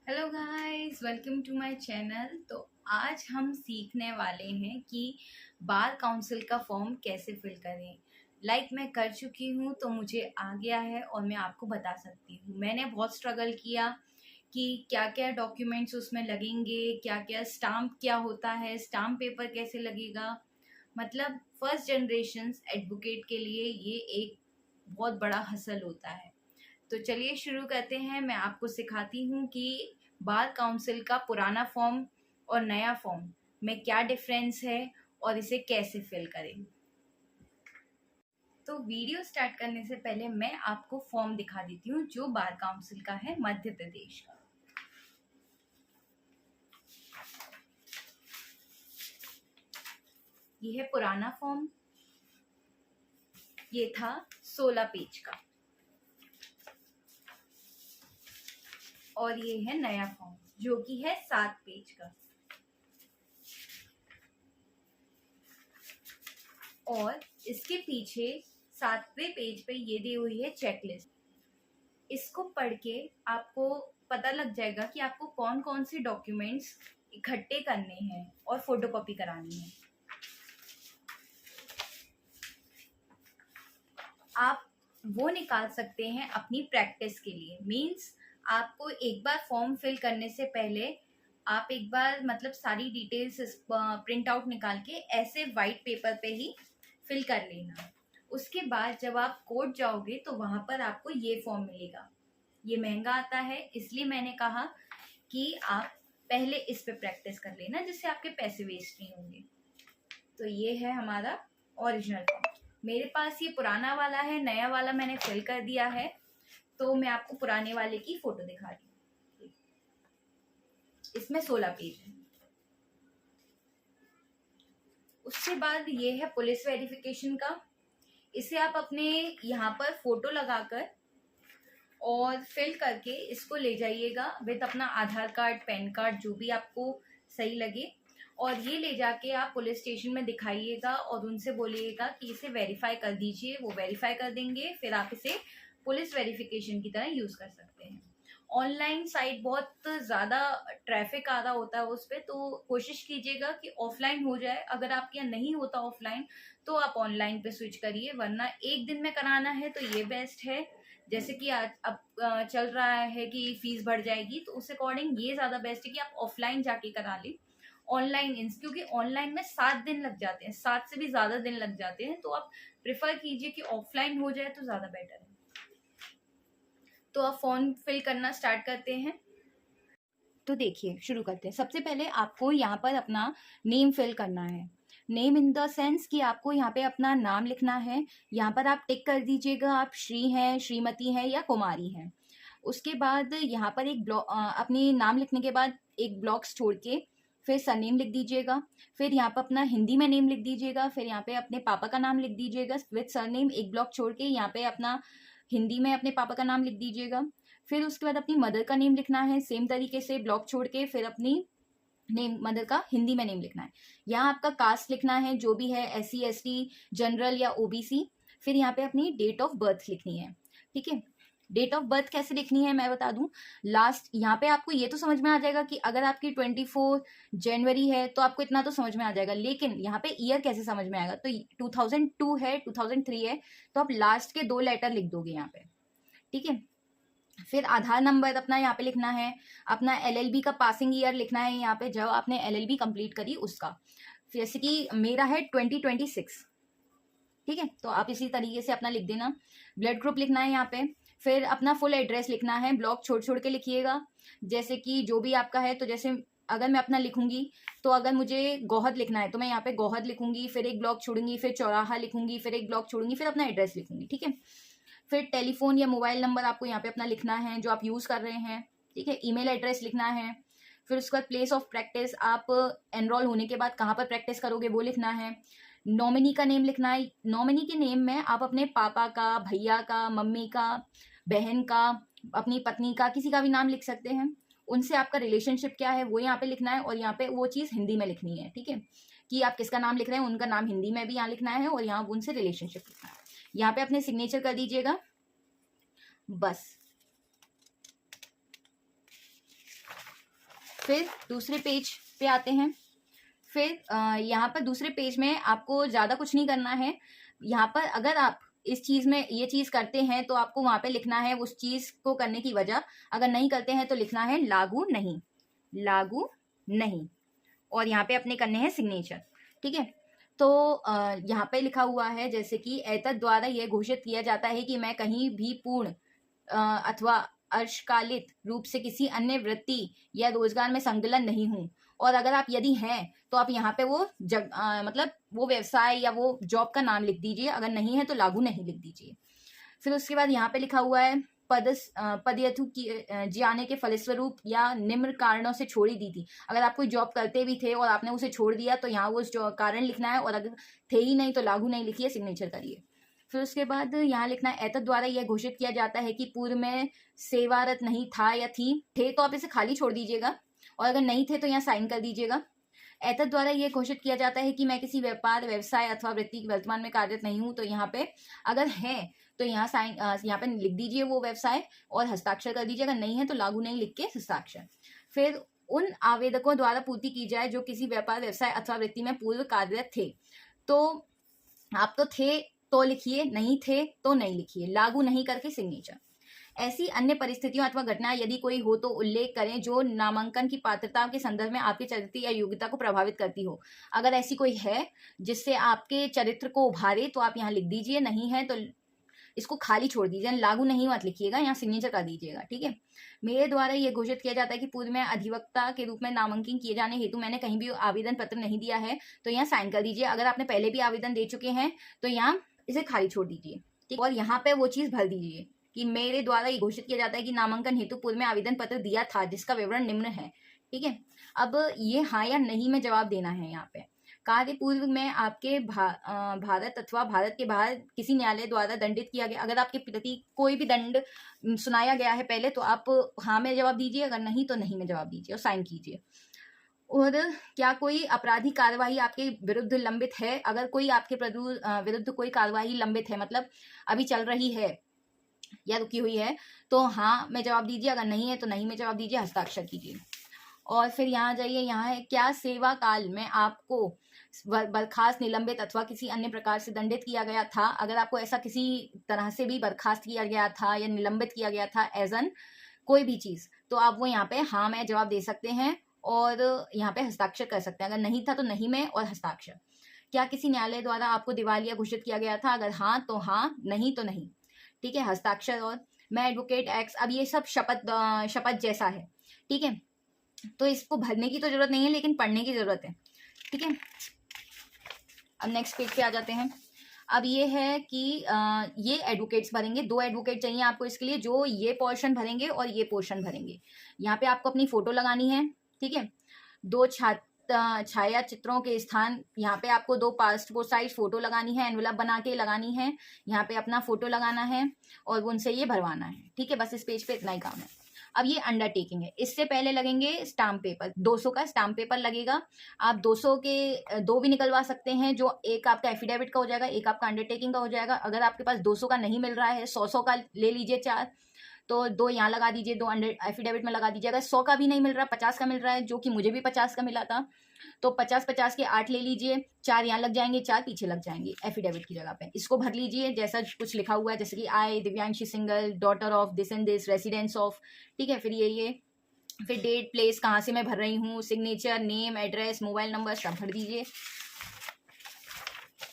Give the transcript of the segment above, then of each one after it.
Hello guys, welcome to my channel. तो आज हम सीखने वाले हैं कि बार काउंसिल का फॉर्म कैसे फिल करें। मैं कर चुकी हूँ तो मुझे आ गया है और मैं आपको बता सकती हूँ। मैंने बहुत स्ट्रगल किया कि क्या क्या डॉक्यूमेंट्स उसमें लगेंगे, क्या क्या स्टाम्प क्या होता है, स्टाम्प पेपर कैसे लगेगा। मतलब फर्स्ट जनरेशन एडवोकेट के लिए ये एक बहुत बड़ा हसल होता है। तो चलिए शुरू करते हैं। मैं आपको सिखाती हूँ कि बार काउंसिल का पुराना फॉर्म और नया फॉर्म में क्या डिफरेंस है और इसे कैसे फिल करें। तो वीडियो स्टार्ट करने से पहले मैं आपको फॉर्म दिखा देती हूँ जो बार काउंसिल का है मध्य प्रदेश का। ये है पुराना फॉर्म, ये था 16 पेज का, और ये है नया फॉर्म जो कि है 7 पेज का। और इसके पीछे 7वें पेज पे ये दी हुई है चेकलिस्ट। इसको पढ़ के आपको पता लग जाएगा कि आपको कौन कौन से डॉक्यूमेंट्स इकट्ठे करने हैं और फोटोकॉपी करानी है। आप वो निकाल सकते हैं अपनी प्रैक्टिस के लिए। मींस आपको एक बार फॉर्म फिल करने से पहले आप एक बार मतलब सारी डिटेल्स प्रिंट आउट निकाल के ऐसे वाइट पेपर पे ही फिल कर लेना। उसके बाद जब आप कोर्ट जाओगे तो वहां पर आपको ये फॉर्म मिलेगा। ये महंगा आता है, इसलिए मैंने कहा कि आप पहले इस पे प्रैक्टिस कर लेना जिससे आपके पैसे वेस्ट नहीं होंगे। तो ये है हमारा ओरिजिनल फॉर्म। मेरे पास ये पुराना वाला है, नया वाला मैंने फिल कर दिया है। तो मैं आपको पुराने वाले की फोटो दिखा रही हूँ। इसमें 16 पेज है। उसके बाद ये है पुलिस वेरिफिकेशन का। इसे आप अपने यहाँ पर फोटो लगाकर और फिल करके इसको ले जाइएगा विद अपना आधार कार्ड, पैन कार्ड, जो भी आपको सही लगे। और ये ले जाके आप पुलिस स्टेशन में दिखाइएगा और उनसे बोलिएगा कि इसे वेरीफाई कर दीजिए। वो वेरीफाई कर देंगे, फिर आप इसे पुलिस वेरिफिकेशन की तरह यूज कर सकते हैं। ऑनलाइन साइट बहुत ज़्यादा ट्रैफिक आ रहा होता है उस पर, तो कोशिश कीजिएगा कि ऑफलाइन हो जाए। अगर आपके यहाँ नहीं होता ऑफलाइन तो आप ऑनलाइन पे स्विच करिए, वरना एक दिन में कराना है तो ये बेस्ट है। जैसे कि आज अब चल रहा है कि फीस बढ़ जाएगी, तो उस अकॉर्डिंग ये ज़्यादा बेस्ट है कि आप ऑफलाइन जाके करा लें। ऑनलाइन क्योंकि ऑनलाइन में 7 दिन लग जाते हैं, 7 से भी ज़्यादा दिन लग जाते हैं, तो आप प्रेफर कीजिए कि ऑफलाइन हो जाए तो ज़्यादा बेटर है। तो आप फॉर्म फिल करना स्टार्ट करते हैं। तो देखिए शुरू करते हैं। सबसे पहले आपको यहाँ पर अपना नेम फिल करना है। नेम इन द सेंस कि आपको यहाँ पे अपना नाम लिखना है। यहाँ पर आप टिक कर दीजिएगा आप श्री हैं, श्रीमती हैं या कुमारी हैं। उसके बाद यहाँ पर एक ब्लॉक, अपनी नाम लिखने के बाद एक ब्लॉक्स छोड़ के फिर सरनेम लिख दीजिएगा। फिर यहाँ पर अपना हिंदी में नेम लिख दीजिएगा। फिर यहाँ पे अपने पापा का नाम लिख दीजिएगा विद सरनेम, एक ब्लॉक छोड़ के यहाँ पे अपना हिंदी में अपने पापा का नाम लिख दीजिएगा। फिर उसके बाद अपनी मदर का नेम लिखना है, सेम तरीके से ब्लॉक छोड़ के फिर अपनी नेम मदर का हिंदी में नेम लिखना है। यहाँ आपका कास्ट लिखना है जो भी है, SC ST, जनरल या OBC। फिर यहाँ पे अपनी डेट ऑफ बर्थ लिखनी है। ठीक है, डेट ऑफ बर्थ कैसे लिखनी है मैं बता दूं। लास्ट यहाँ पे आपको ये तो समझ में आ जाएगा कि अगर आपकी 24 जनवरी है तो आपको इतना तो समझ में आ जाएगा, लेकिन यहाँ पे ईयर कैसे समझ में आएगा। तो 2002 है, 2003 है, तो आप लास्ट के 2 लेटर लिख दोगे यहाँ पे। ठीक है, फिर आधार नंबर अपना यहाँ पे लिखना है। अपना LLB का पासिंग ईयर लिखना है यहाँ पे, जब आपने LLB कंप्लीट करी उसका। जैसे कि मेरा है 2026। ठीक है, तो आप इसी तरीके से अपना लिख देना। ब्लड ग्रुप लिखना है यहाँ पे। फिर अपना फुल एड्रेस लिखना है, ब्लॉक छोड़ छोड़ के लिखिएगा जैसे कि जो भी आपका है। तो जैसे अगर मैं अपना लिखूंगी तो अगर मुझे गोहद लिखना है तो मैं यहाँ पे गोहद लिखूंगी, फिर एक ब्लॉक छोड़ूंगी, फिर चौराहा लिखूंगी, फिर एक ब्लॉक छोड़ूंगी, फिर अपना एड्रेस लिखूंगी। ठीक है, फिर टेलीफोन या मोबाइल नंबर आपको यहाँ पे अपना लिखना है जो आप यूज़ कर रहे हैं। ठीक है, ईमेल एड्रेस लिखना है। फिर उसके बाद प्लेस ऑफ प्रैक्टिस, आप एनरोल होने के बाद कहाँ पर प्रैक्टिस करोगे वो लिखना है। नॉमिनी का नेम लिखना है। नॉमिनी के नेम में आप अपने पापा का, भैया का, मम्मी का, बहन का, अपनी पत्नी का, किसी का भी नाम लिख सकते हैं। उनसे आपका रिलेशनशिप क्या है वो यहाँ पे लिखना है, और यहाँ पे वो चीज़ हिंदी में लिखनी है। ठीक है, कि आप किसका नाम लिख रहे हैं, उनका नाम हिंदी में भी यहाँ लिखना है और यहाँ उनसे रिलेशनशिप लिखना है। यहाँ पे अपने सिग्नेचर कर दीजिएगा बस। फिर दूसरे पेज पे आते हैं। फिर यहाँ पर दूसरे पेज में आपको ज़्यादा कुछ नहीं करना है। यहाँ पर अगर आप इस चीज़ में ये चीज़ करते हैं तो आपको वहाँ पे लिखना है उस चीज़ को करने की वजह। अगर नहीं करते हैं तो लिखना है लागू नहीं, लागू नहीं। और यहाँ पे अपने करने हैं सिग्नेचर। ठीक है, तो यहाँ पे लिखा हुआ है जैसे कि एतद द्वारा यह घोषित किया जाता है कि मैं कहीं भी पूर्ण अथवा अंशकालिक रूप से किसी अन्य वृत्ति या रोजगार में संलग्न नहीं हूँ। और अगर आप यदि हैं तो आप यहाँ पे वो मतलब वो व्यवसाय या वो जॉब का नाम लिख दीजिए, अगर नहीं है तो लागू नहीं लिख दीजिए। फिर उसके बाद यहाँ पे लिखा हुआ है पदयथु की जियाने के फलस्वरूप या निम्न कारणों से छोड़ी दी थी। अगर आप कोई जॉब करते भी थे और आपने उसे छोड़ दिया तो यहाँ वो कारण लिखना है, और अगर थे ही नहीं तो लागू नहीं लिखिए, सिग्नेचर करिए। फिर उसके बाद यहाँ लिखना है एतद द्वारा यह घोषित किया जाता है कि पूर्व में सेवारत नहीं था या थी। थे तो आप इसे खाली छोड़ दीजिएगा, और अगर नहीं थे तो यहाँ साइन कर दीजिएगा। एतद द्वारा यह घोषित किया जाता है कि मैं किसी व्यापार व्यवसाय अथवा वृत्ति की वर्तमान में कार्यरत नहीं हूँ। तो यहाँ पे अगर है तो यहाँ साइन यहाँ पे लिख दीजिए वो व्यवसाय और हस्ताक्षर कर दीजिए, अगर नहीं है तो लागू नहीं लिख के हस्ताक्षर। फिर उन आवेदकों द्वारा पूर्ति की जाए जो किसी व्यापार व्यवसाय अथवा वृत्ति में पूर्व कार्यरत थे। तो आप तो थे तो लिखिए, नहीं थे तो नहीं लिखिए, लागू नहीं करके सिग्नेचर। ऐसी अन्य परिस्थितियों अथवा घटनाएं यदि कोई हो तो उल्लेख करें जो नामांकन की पात्रता के संदर्भ में आपके चरित्र या योग्यता को प्रभावित करती हो। अगर ऐसी कोई है जिससे आपके चरित्र को उभारे तो आप यहाँ लिख दीजिए, नहीं है तो इसको खाली छोड़ दीजिए, लागू नहीं मत लिखिएगा, यहाँ सिग्नेचर कर दीजिएगा। ठीक है, मेरे द्वारा यह घोषित किया जाता है कि पूर्व में अधिवक्ता के रूप में नामांकन किए जाने हेतु मैंने कहीं भी आवेदन पत्र नहीं दिया है, तो यहाँ साइन कर दीजिए। अगर आपने पहले भी आवेदन दे चुके हैं तो यहाँ इसे खाली छोड़ दीजिए। ठीक, और यहाँ पे वो चीज भर दीजिए कि मेरे द्वारा ये घोषित किया जाता है कि नामांकन हेतु पूर्व में आवेदन पत्र दिया था जिसका विवरण निम्न है। ठीक है, अब ये हाँ या नहीं में जवाब देना है। यहाँ पे कार्य पूर्व में आपके भारत अथवा भारत के बाहर किसी न्यायालय द्वारा दंडित किया गया, अगर आपके प्रति कोई भी दंड सुनाया गया है पहले तो आप हाँ में जवाब दीजिए, अगर नहीं तो नहीं में जवाब दीजिए और साइन कीजिए। और क्या कोई आपराधिक कार्यवाही आपके विरुद्ध लंबित है? अगर कोई आपके विरुद्ध कोई कार्यवाही लंबित है, मतलब अभी चल रही है या रुकी हुई है, तो हाँ में जवाब दीजिए, अगर नहीं है तो नहीं में जवाब दीजिए, हस्ताक्षर कीजिए। और फिर यहाँ जाइए, यहाँ है क्या सेवा काल में आपको बर्खास्त, निलंबित अथवा किसी अन्य प्रकार से दंडित किया गया था? अगर आपको ऐसा किसी तरह से भी बर्खास्त किया गया था या निलंबित किया गया था एज एन कोई भी चीज, तो आप वो यहाँ पे हाँ में जवाब दे सकते हैं और यहाँ पे हस्ताक्षर कर सकते हैं। अगर नहीं था तो नहीं में और हस्ताक्षर। क्या किसी न्यायालय द्वारा आपको दिवालिया घोषित किया गया था? अगर हाँ तो हाँ, नहीं तो नहीं। ठीक है, हस्ताक्षर। और मैं एडवोकेट एक्स, अब ये सब शपथ जैसा है। ठीक है, तो इसको भरने की तो जरूरत नहीं है लेकिन पढ़ने की जरूरत है। ठीक है, अब नेक्स्ट पेज पे आ जाते हैं। अब ये है कि ये एडवोकेट्स भरेंगे, 2 एडवोकेट चाहिए आपको इसके लिए, जो ये पोर्शन भरेंगे और ये पोर्शन भरेंगे। यहाँ पे आपको अपनी फोटो लगानी है। ठीक है, 2 छाया चित्रों के स्थान, यहाँ पे आपको 2 पासपोर्ट साइज फोटो लगानी है, एनवेलप बना के लगानी है, यहाँ पे अपना फोटो लगाना है और उनसे ये भरवाना है। ठीक है, बस इस पेज पे इतना ही काम है। अब ये अंडरटेकिंग है, इससे पहले लगेंगे स्टाम्प पेपर, 200 का स्टाम्प पेपर लगेगा। आप 200 के 2 भी निकलवा सकते हैं, जो एक आपका एफिडेविट का हो जाएगा, एक आपका अंडरटेकिंग का हो जाएगा। अगर आपके पास 200 का नहीं मिल रहा है, 100 का ले लीजिए 4, तो 2 यहाँ लगा दीजिए, 2 एफिडेविट में लगा दीजिए। अगर 100 का भी नहीं मिल रहा, 50 का मिल रहा है, जो कि मुझे भी 50 का मिला था, तो 50-50 के 8 ले लीजिए, 4 यहाँ लग जाएंगे, 4 पीछे लग जाएंगे एफिडेविट की जगह पे। इसको भर लीजिए जैसा कुछ लिखा हुआ है, जैसे कि I Divyanshi Singhal, daughter of this and this, residence of. ठीक है, फिर ये फिर डेट, प्लेस, कहाँ से मैं भर रही हूँ, signature, name, address, mobile number, सब भर दीजिए।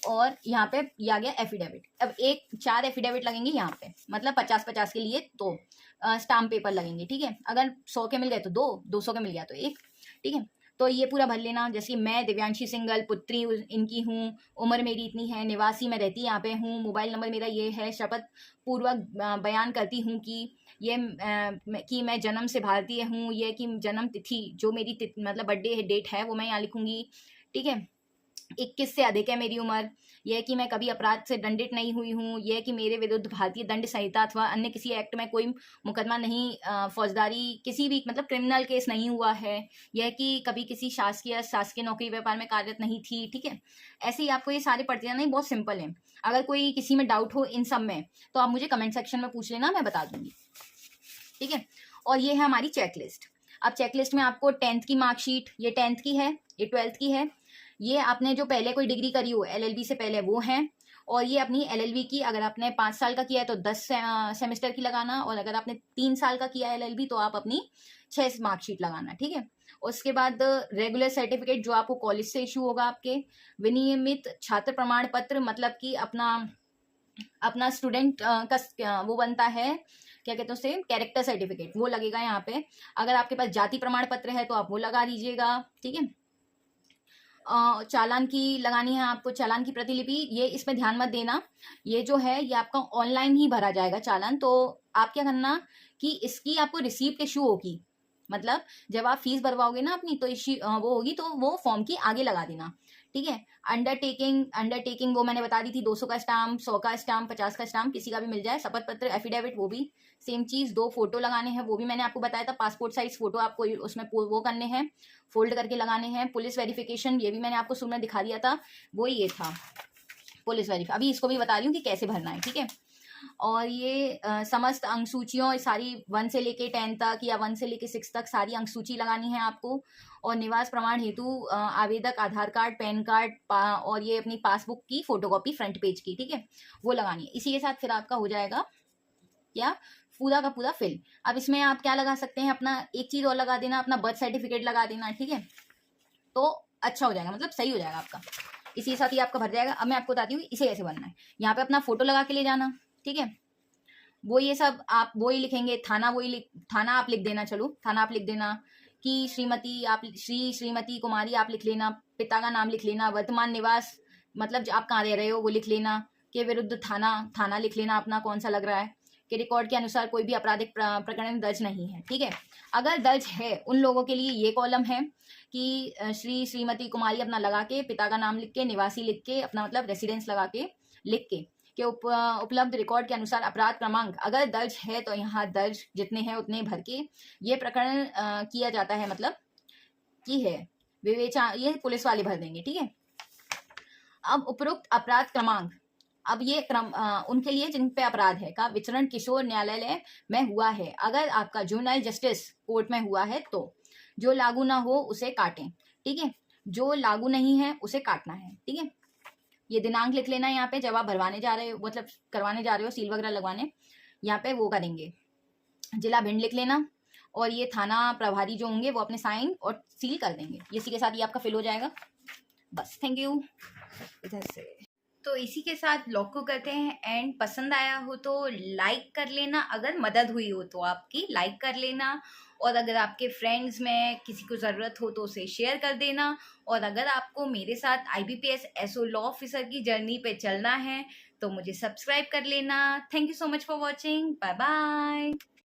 और यहाँ पे ये आ गया एफिडेविट। अब 4 एफिडेविट लगेंगे यहाँ पे, मतलब 50-50 के लिए तो स्टाम्प पेपर लगेंगे। ठीक है, अगर 100 के मिल गए तो 2, 200 के मिल गया तो 1। ठीक है, तो ये पूरा भर लेना। जैसे मैं दिव्यांशी सिंगल, पुत्री इनकी हूँ, उम्र मेरी इतनी है, निवासी मैं रहती यहाँ पे हूँ, मोबाइल नंबर मेरा ये है, शपथ पूर्वक बयान करती हूँ कि मैं जन्म से भारतीय हूँ, ये कि जन्म तिथि जो मेरी मतलब बर्थडे डेट है वो मैं यहाँ लिखूंगी। ठीक है, 21 से अधिक है मेरी उम्र, यह कि मैं कभी अपराध से दंडित नहीं हुई हूँ, यह कि मेरे विरुद्ध भारतीय दंड संहिता अथवा अन्य किसी एक्ट में कोई मुकदमा नहीं, फौजदारी किसी भी मतलब क्रिमिनल केस नहीं हुआ है, यह कि कभी किसी शासकीय नौकरी व्यापार में कार्यरत नहीं थी। ठीक है, ऐसे ही आपको ये सारे पढ़ते जाना, बहुत सिंपल है। अगर कोई किसी में डाउट हो इन सब में तो आप मुझे कमेंट सेक्शन में पूछ लेना, मैं बता दूंगी। ठीक है, और ये है हमारी चेकलिस्ट। अब चेकलिस्ट में आपको 10th की मार्कशीट, ये 10th की है, ये 12th की है, ये आपने जो पहले कोई डिग्री करी हो LLB से पहले वो है, और ये अपनी LLB की अगर आपने 5 साल का किया है तो 10 सेमेस्टर की लगाना, और अगर आपने 3 साल का किया है LLB तो आप अपनी 6 मार्कशीट लगाना, ठीक है। उसके बाद रेगुलर सर्टिफिकेट जो आपको कॉलेज से इशू होगा, आपके विनियमित छात्र प्रमाण पत्र, मतलब कि अपना स्टूडेंट का वो बनता है, क्या कहते हैं उसे, कैरेक्टर सर्टिफिकेट, वो लगेगा यहाँ पे। अगर आपके पास जाति प्रमाण पत्र है तो आप वो लगा दीजिएगा, ठीक है। चालान की लगानी है आपको, चालान की प्रतिलिपि, ये इसमें ध्यान मत देना, ये जो है ये आपका ऑनलाइन ही भरा जाएगा चालान। तो आप क्या करना कि इसकी आपको रिसीप्ट इशू होगी, मतलब जब आप फीस भरवाओगे ना अपनी तो वो होगी, तो वो फॉर्म की आगे लगा देना, ठीक है। अंडरटेकिंग वो मैंने बता दी थी, 200 का स्टाम्प, 100 का स्टाम्प, 50 का स्टाम्प, किसी का भी मिल जाए। शपथ पत्र, एफिडेविट, वो भी सेम चीज, 2 फोटो लगाने हैं, वो भी मैंने आपको बताया था, पासपोर्ट साइज फोटो आपको उसमें वो करने हैं, फोल्ड करके लगाने हैं। पुलिस वेरिफिकेशन, ये भी मैंने आपको शुरू में दिखा दिया था, वो ये था पुलिस वेरिफिकेशन। अभी इसको भी बता रही हूँ कि कैसे भरना है, ठीक है। और ये समस्त अंकसूचियों सारी 1 से लेके 10 तक या 1 से लेके 6 तक सारी अंकसूची लगानी है आपको। और निवास प्रमाण हेतु आवेदक आधार कार्ड, पैन कार्ड और ये अपनी पासबुक की फोटोकॉपी फ्रंट पेज की, ठीक है, वो लगानी है। इसी के साथ फिर आपका हो जाएगा क्या, पूरा का पूरा फिल। अब इसमें आप क्या लगा सकते हैं, अपना एक चीज और लगा देना, अपना बर्थ सर्टिफिकेट लगा देना, ठीक है, तो अच्छा हो जाएगा, मतलब सही हो जाएगा आपका। इसी के साथ ही आपका भर जाएगा। अब मैं आपको बताती हूँ इसे कैसे बनना है। यहाँ पे अपना फोटो लगा के ले जाना, ठीक है। वो ये सब आप वो ही लिखेंगे, थाना आप लिख देना, चलो थाना आप लिख देना कि श्रीमती कुमारी आप लिख लेना, पिता का नाम लिख लेना, वर्तमान निवास मतलब आप कहाँ रह रहे हो वो लिख लेना, के विरुद्ध थाना लिख लेना अपना कौन सा लग रहा है, कि रिकॉर्ड के अनुसार कोई भी आपराधिक प्रकरण दर्ज नहीं है, ठीक है। अगर दर्ज है उन लोगों के लिए ये कॉलम है कि श्रीमती कुमारी अपना लगा के, पिता का नाम लिख के, निवासी लिख के, अपना मतलब रेसिडेंस लगा के लिख के उपलब्ध रिकॉर्ड के अनुसार अपराध क्रमांक अगर दर्ज है तो यहाँ दर्ज जितने हैं उतने भर के ये प्रकरण किया जाता है, मतलब की है ये पुलिस वाले भर देंगे, ठीक है। अब उपरोक्त अपराध क्रमांक, अब ये उनके लिए जिन पे अपराध है का विचरण किशोर न्यायालय में हुआ है, अगर आपका जुवेनाइल जस्टिस कोर्ट में हुआ है तो जो लागू ना हो उसे काटें, ठीक है, जो लागू नहीं है उसे काटना है, ठीक है। ये दिनांक लिख लेना यहाँ पे, जब आप भरवाने जा रहे हो, मतलब करवाने जा रहे हो सील वगैरह लगवाने, यहाँ पे वो करेंगे, जिला भिंड लिख लेना, और ये थाना प्रभारी जो होंगे वो अपने साइन और सील कर देंगे। इसी के साथ ये आपका फिल हो जाएगा, बस। Thank you. इधर से तो इसी के साथ लॉक को करते हैं एंड। पसंद आया हो तो लाइक कर लेना, अगर मदद हुई हो तो आपकी लाइक कर लेना, और अगर आपके फ्रेंड्स में किसी को ज़रूरत हो तो उसे शेयर कर देना। और अगर आपको मेरे साथ IBPS SO लॉ ऑफिसर की जर्नी पे चलना है तो मुझे सब्सक्राइब कर लेना। Thank you so much for watching, bye bye.